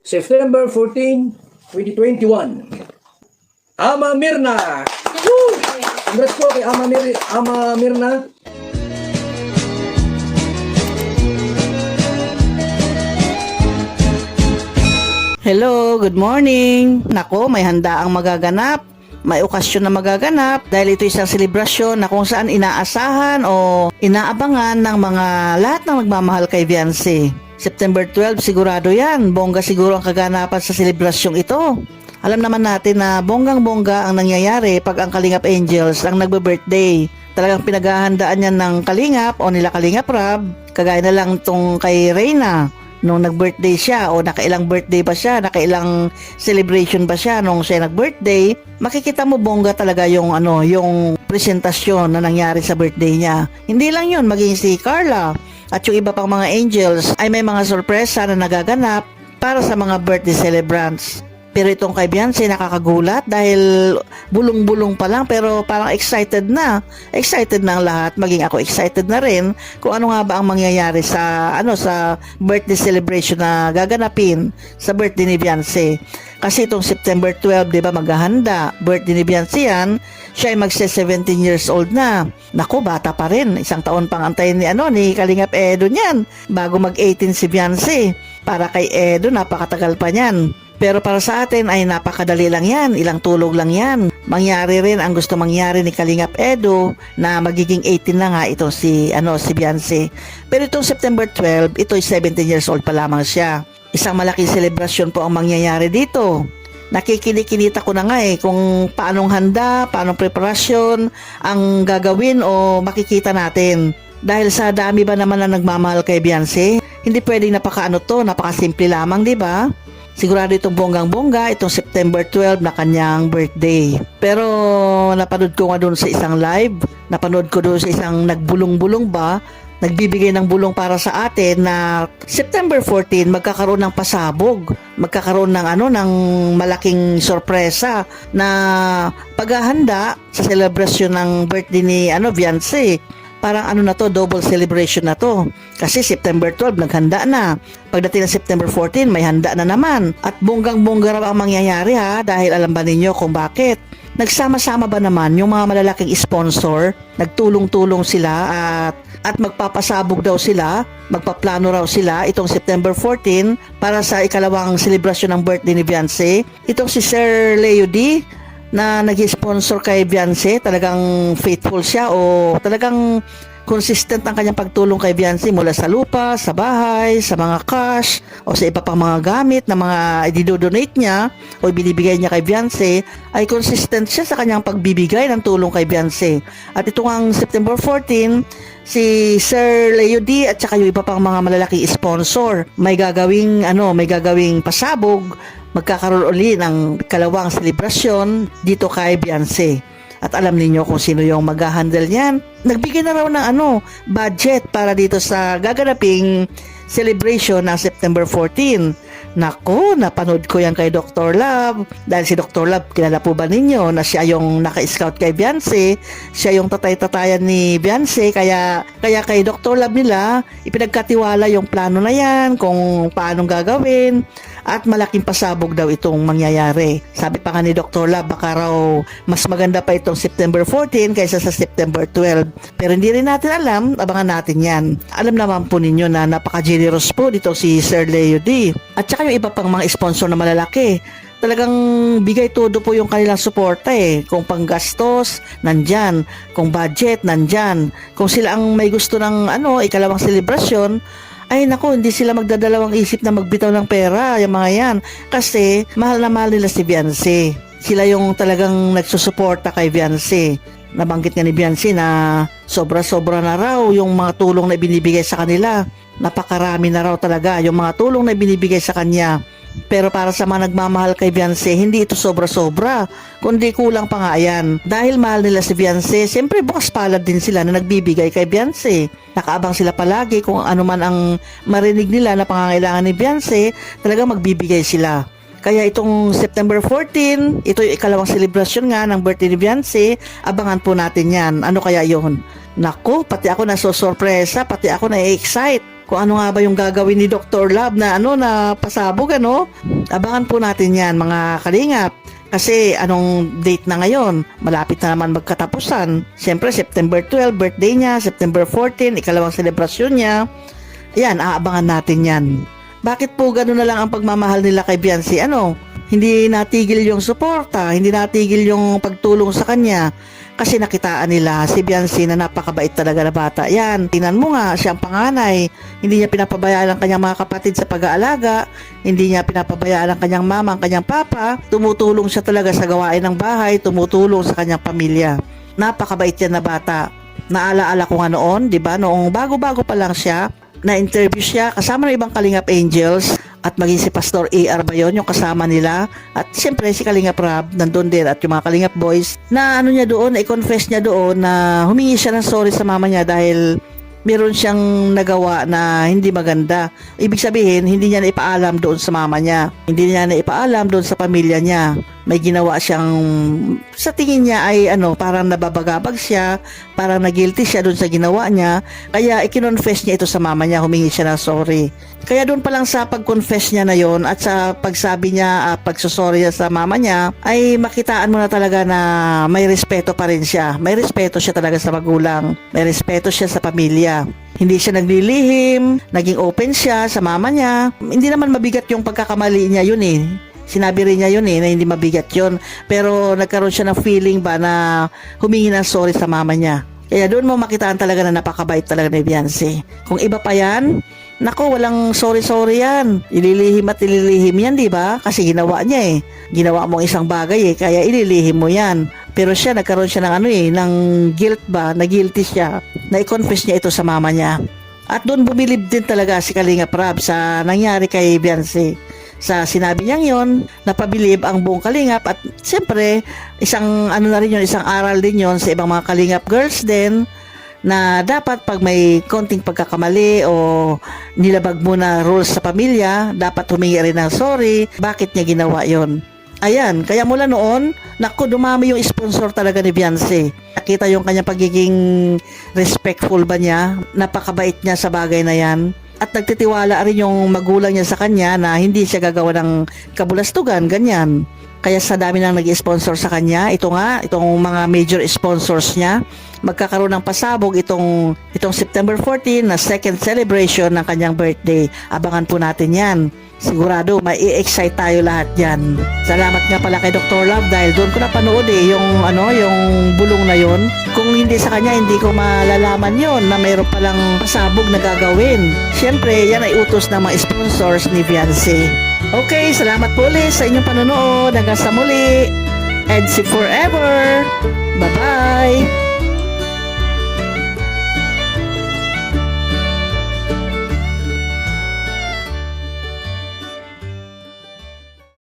September 14, 2021. Ama Mirna! Woo! Congrats po kay Ama Mirna. Hello, good morning. Nako, may handa ang magaganap. May okasyon na magaganap dahil ito isang selebrasyon na kung saan inaasahan o inaabangan ng mga lahat ng nagmamahal kay Beyonce. September 12, sigurado yan. Bongga siguro ang kaganapan sa selebrasyong ito. Alam naman natin na bonggang-bongga ang nangyayari pag ang Kalingap Angels ang nagbe-birthday. Talagang pinaghahandaan yan ng Kalingap o nila Kalingap Rab. Kagaya na lang itong kay Reyna. Nung nag-birthday siya o nakailang birthday ba siya, nakailang celebration ba siya nung siya nag-birthday, makikita mo bongga talaga yung yung presentasyon na nangyari sa birthday niya. Hindi lang yun, maging si Carla at yung iba pang mga angels ay may mga sorpresa na nagaganap para sa mga birthday celebrants. Pero itong kay Beyonce nakakagulat dahil bulong-bulong pa lang pero parang excited na. Excited na ang lahat, maging ako excited na rin kung ano nga ba ang mangyayari sa sa birthday celebration na gaganapin sa birthday ni Beyonce. Kasi itong September 12, 'di ba, maghahanda. Birthday ni Beyonce yan. Siya ay magse-17 years old na. Naku, bata pa rin. Isang taon pang antayin ni Kalingap Edo niyan bago mag-18 si Beyonce. Para kay Edo, napakatagal pa niyan. Pero para sa atin ay napakadali lang yan, ilang tulog lang yan. Mangyari rin ang gusto mangyari ni Kalingap Edo na magiging 18 na nga ito si Beyonce. Pero itong September 12, ito ay 17 years old pa lamang siya. Isang malaking selebrasyon po ang mangyayari dito. Nakikinikita ko na nga kung paanong handa, paanong preparasyon ang gagawin o makikita natin. Dahil sa dami ba naman na nagmamahal kay Beyonce, hindi pwedeng napakasimple lamang, di ba? Sigurado itong bonggang-bongga, itong September 12 na kanyang birthday. Pero napanood ko nga doon sa isang live, napanood ko doon sa isang nagbulong-bulong ba, nagbibigay ng bulong para sa atin na September 14 magkakaroon ng pasabog, magkakaroon ng ng malaking sorpresa na paghahanda sa celebration ng birthday ni Beyonce. Parang double celebration na to. Kasi September 12, naghanda na. Pagdating ng September 14, may handa na naman. At bonggang-bongga raw ang mangyayari dahil alam ba ninyo kung bakit? Nagsama-sama ba naman yung mga malalaking sponsor? Nagtulong-tulong sila at magpapasabog daw sila, magpaplano raw sila itong September 14 para sa ikalawang selebrasyon ng birthday ni Beyonce. Itong si Sir Leo D na nag-sponsor kay Beyonce, talagang faithful siya o talagang consistent ang kanyang pagtulong kay Beyonce mula sa lupa, sa bahay, sa mga cash o sa iba pang mga gamit na mga i-donate niya o binibigay niya kay Beyonce, ay consistent siya sa kanyang pagbibigay ng tulong kay Beyonce. At ito ang September 14, si Sir Leo D at saka yung iba pang mga malalaking sponsor may gagawing pasabog, magkakaroon ulit ng kalawang selebrasyon dito kay Beyonce. At alam niyo kung sino yung mag-handle niyan. Nagbigay na raw ng budget para dito sa gaganaping celebration ng September 14. Nako, napanood ko yan kay Dr. Love. Dahil si Dr. Love, kilala po ba ninyo na siya yung naka-scout kay Beyonce? Siya yung tatay-tatayan ni Beyonce. Kaya kay Dr. Love nila, ipinagkatiwala yung plano na yan, kung paanong gagawin. At malaking pasabog daw itong mangyayari. Sabi pa nga ni Dr. Love, baka raw mas maganda pa itong September 14 kaysa sa September 12. Pero hindi rin natin alam, abangan natin yan. Alam naman po ninyo na napaka-generous po dito si Sir Leo D. At saka yung iba pang mga sponsor na malalaki. Talagang bigay todo po yung kanilang suporta Kung panggastos, nandyan. Kung budget, nandyan. Kung sila ang may gusto ng ikalawang selebrasyon, ay naku, hindi sila magdadalawang isip na magbitaw ng pera, yung mga yan. Kasi mahal na mahal nila si Beyonce. Sila yung talagang nagsusuporta kay Beyonce. Nabanggit nga ni Beyonce na sobra-sobra na raw yung mga tulong na binibigay sa kanila. Napakarami na raw talaga yung mga tulong na binibigay sa kanya. Pero para sa mga nagmamahal kay Beyonce, hindi ito sobra-sobra, kundi kulang pa nga yan. Dahil mahal nila si Beyonce, siyempre bukas palad din sila na nagbibigay kay Beyonce. Nakaabang sila palagi kung ano man ang marinig nila na pangangailangan ni Beyonce, talagang magbibigay sila. Kaya itong September 14, ito yung ikalawang selebrasyon nga ng birthday ni Beyonce, abangan po natin yan. Ano kaya yun? Naku, pati ako nasosorpresa, pati ako na-excite. kung ano nga ba yung gagawin ni Dr. Love na na pasabog Abangan po natin yan mga kalingap. Kasi anong date na ngayon? Malapit na naman magkatapusan. Siyempre, September 12, birthday niya. September 14, ikalawang selebrasyon niya. Ayan, aabangan natin yan. Bakit po gano'n na lang ang pagmamahal nila kay Beyonce? Hindi natigil yung suporta, hindi natigil yung pagtulong sa kanya. Kasi nakitaan nila si Beyonce na napakabait talaga na bata. Yan, tingnan mo nga, siya ang panganay. Hindi niya pinapabayaan ang kanyang mga kapatid sa pag-aalaga. Hindi niya pinapabayaan ang kanyang mama, ang kanyang papa. Tumutulong siya talaga sa gawain ng bahay, tumutulong sa kanyang pamilya. Napakabait yan na bata. Naalaala ko nga noon, di ba? Noong bago-bago pa lang siya, na-interview siya kasama ng ibang Kalingap Angels at maging si Pastor A.R. ba yun, yung kasama nila, at siyempre si Kalingap Rab nandun din at yung mga Kalingap Boys na niya doon, na i-confess niya doon na humingi siya ng sorry sa mama niya dahil meron siyang nagawa na hindi maganda. Ibig sabihin, hindi niya na ipaalam doon sa mama niya, hindi niya na ipaalam doon sa pamilya niya. May ginawa siyang sa tingin niya ay parang nababagabag siya, parang nagilty siya doon sa ginawa niya, kaya ikinonfess niya ito sa mama niya, humingi siya ng sorry. Kaya doon pa lang sa pag-confess niya na yon at sa pagsabi niya, pagsusorry niya sa mama niya, ay makitaan mo na talaga na may respeto pa rin siya. May respeto siya talaga sa magulang, may respeto siya sa pamilya. Hindi siya naglilihim, naging open siya sa mama niya. Hindi naman mabigat yung pagkakamali niya yun Sinabi rin niya yun na hindi mabigat yun. Pero nagkaroon siya ng feeling ba na humingi ng sorry sa mama niya. Kaya doon mo makitaan talaga na napakabait talaga ni Beyonce. Kung iba pa yan, nako, walang sorry-sorry yan. Ililihim at ililihim yan, di ba? Kasi ginawa niya Ginawa mo isang bagay kaya ililihim mo yan. Pero siya, nagkaroon siya ng ng guilt ba? Na-guilty siya. Na-confess niya ito sa mama niya. At doon bumilib din talaga si Kalingap Rab sa nangyari kay Beyonce. Sa sinabi niyang yon, napabilib ang buong Kalingap at siyempre, isang na rin yun, isang aral din yon sa ibang mga Kalingap girls din na dapat pag may konting pagkakamali o nilabag mo na rules sa pamilya, dapat humingi rin ng sorry. Bakit niya ginawa yon? Ayan, kaya mula noon, dumami yung sponsor talaga ni Beyonce. Nakita yung kanyang pagiging respectful ba niya, napakabait niya sa bagay na yan. At nagtitiwala rin yung magulang niya sa kanya na hindi siya gagawa ng kabulastugan, ganyan. Kaya sa dami nang nag-sponsor sa kanya, itong mga major sponsors niya, magkakaroon ng pasabog itong September 14 na second celebration ng kanyang birthday. Abangan po natin yan. Sigurado, mai-excite tayo lahat yan. Salamat nga pala kay Dr. Love dahil doon ko napanood yung bulong na yon. Kung hindi sa kanya, hindi ko malalaman yon na mayroon palang pasabog na gagawin. Siyempre, yan ay utos ng mga sponsors ni Beyonce. Okay, salamat po ulit sa inyong panonood. Hanggang sa muli. EDC forever. Bye-bye.